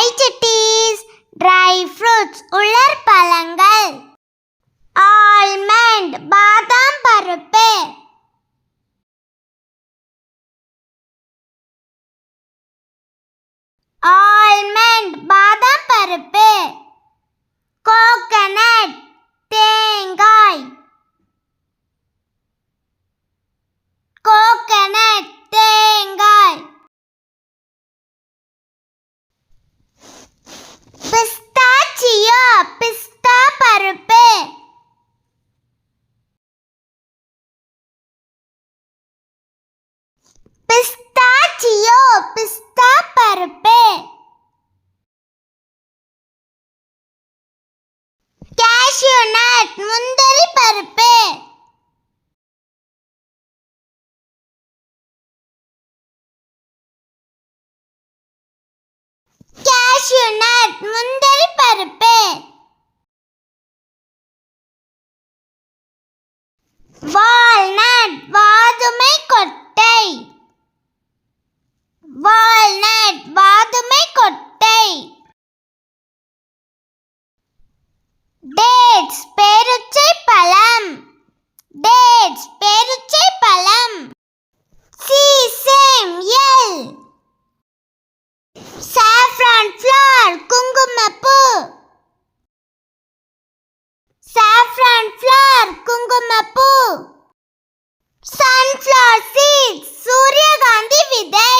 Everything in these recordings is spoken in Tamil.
Hi cities. ட்ரை ஃப்ரூட்ஸ் உலர் பழங்கள். ஆல்மண்ட் பாதாம் பருப்பு. ஆல்மண்ட் பாதாம் பருப்பு. கோகனட் தேங்காய். கோகனட் தேங்காய். பிஸ்தாச்சியோ பிஸ்தா பருப்பு. பிஸ்தாச்சியோ பிஸ்தா பருப்பு. கேஷ்யூ நட் முந்திரி பருப்பு. கேஷ்யூ நட் முந்திரி பருப்பு. வால்நட் வாதுமை கொட்டை. வால்நட் வாதுமை கொட்டை. டேட்ஸ் பேரீச்சை பழம். டேட்ஸ் பேரீச்சை பழம். Sesame L. சாஃப்ரான் ஃப்ளவர் குங்குமப்பூ. சாஃப்ரான் ஃப்ளவர் குங்குமப்பூ. சன்ஃப்ளவர் சீட்ஸ் சூரியகாந்தி விதை.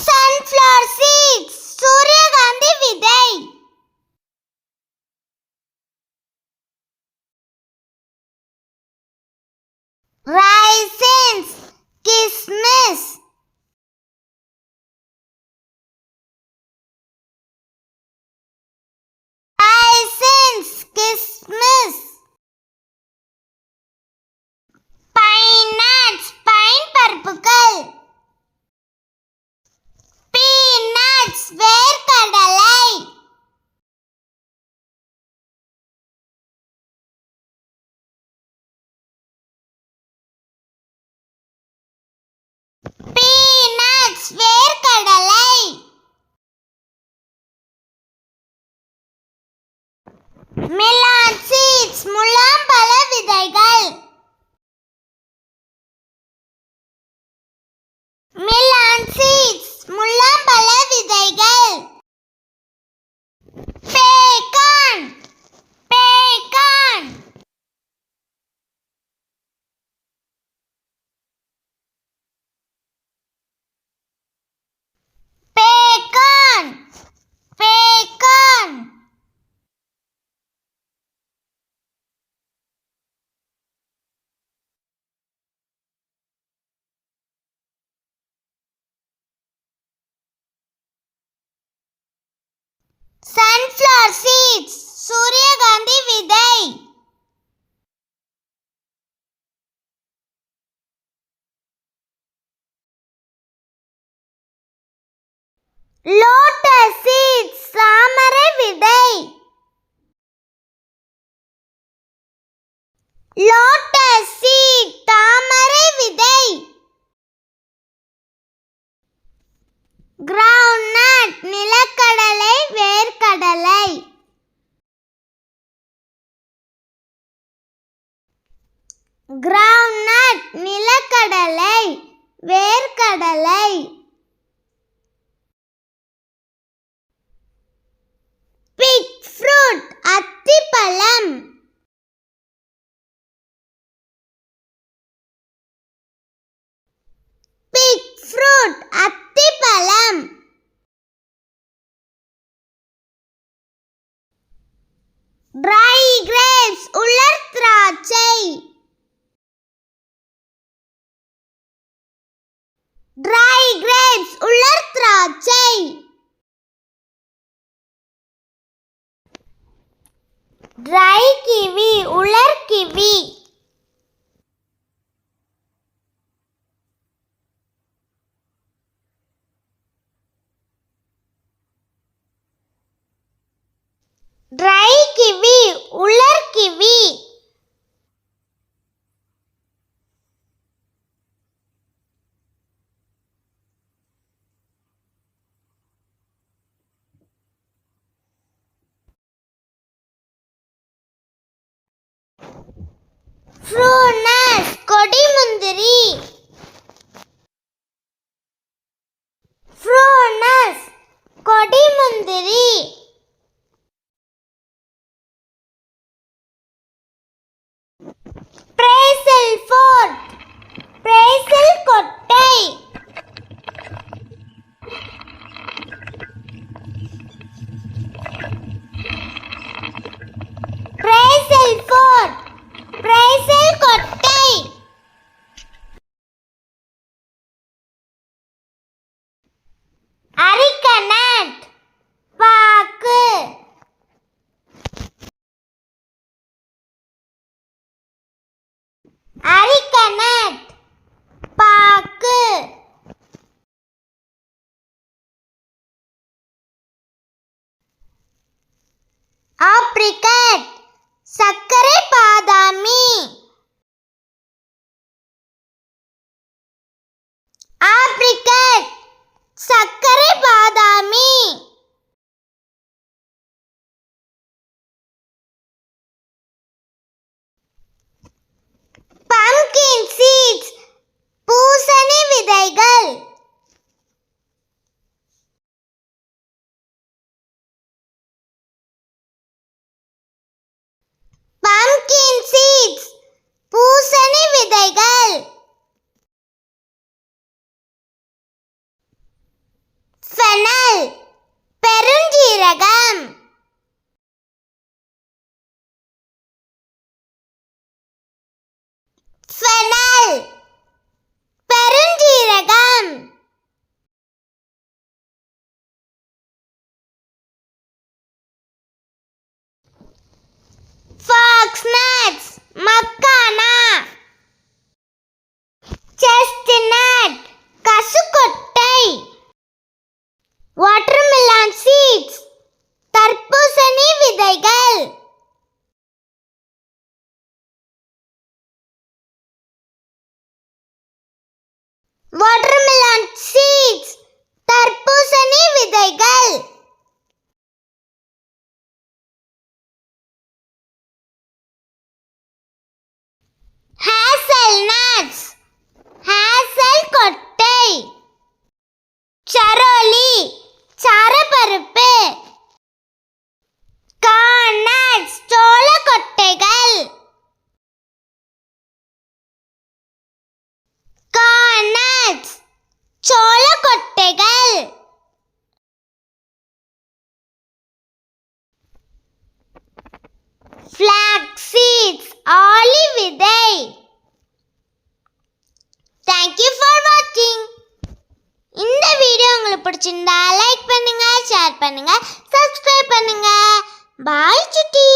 சன்ஃப்ளவர் சீட்ஸ் சூரியகாந்தி விதை. ரைசின்ஸ் கிஸ்மிஸ். ரைசின்ஸ் கிஸ்மிஸ். பைன் நட்ஸ் பைன் பருப்புகள். பீனட்ஸ் வேர்க்கடலை. பீனட்ஸ் வேர்க்கடலை. மெலான் சீட்ஸ் முலாம்பழ விதைகள். மெலான் சீட்ஸ் முலாம்பழ விதைகள். பேகான் பேகான். பேகான் பேகான். சன்ஃப்ளவர் சீட்ஸ் சூரியகாந்தி விதை. லோட்டஸ் சீட்ஸ் தாமரை விதை. லோட்டஸ் சீட் தாமரை விதை. கிரவுண்ட்நட் நிலக்கடலை வேர்க்கடலை. கிரவுண்ட்நட் நிலக்கடலை வேர்க்கடலை. பிக் ஃப்ரூட் அத்திப்பழம். பிக் ஃப்ரூட் அத்திப்பழம். ட்ரை கிரேப்ஸ் உலர் திராட்சை. ட்ரை கிரேப்ஸ் உலர் திராட்சை. ட்ரை கிவி உலர் கிவி. ட்ரை கிவி உலர் கிவி. ஃப்ரூனஸ் கொடிமுந்திரி. ஃப்ரூனஸ் கொடிமுந்திரி. பிரேசில் ஃபோர்ட் பிரேசில் கொட்டை. பிரேசில் ஃபோர்ட் பிரேசில் கொட்டை. அரிக்கனட் பாக்கு. அரிக்கனட் பாக்கு. ஆப்ரிகட் சர்க்கரை பாதாமி. ஆப்ரிகட் சர்க்கரை பாதாமி. பம்கின் சீட்ஸ் பூசணி விதைகள். பம்கின் சீட்ஸ் பூசணி விதைகள். ஃபெனல் பெருஞ்சீரகம். ஃபெனல் பெருஞ்சீரகம். ஃபாக்ஸ் நட்ஸ் மக்கானா. செஸ்ட்நட் கசுக்கொட்டை. வாட்டர்மெலன் சீட்ஸ் தர்பூசணி விதைகள். வாட்டர்மெலன் சீட்ஸ் தர்பூசணி விதைகள். ஹேசல்நட்ஸ் ஹேசல் கொட்டை. சரோலி சாரப்பருப்பு. கார்னட்ஸ் சோள கொட்டைகள். கார்னட்ஸ் சோள கொட்டைகள். ஃபிளாக்ஸ் சீட்ஸ் ஆலி விதை. Thank you for watching. இந்த வீடியோ உங்களுக்கு பிடிச்சிருந்தா லைக் பண்ணுங்க, ஷேர் பண்ணுங்க, சப்ஸ்கிரைப் பண்ணுங்க. பாய் சுட்டி.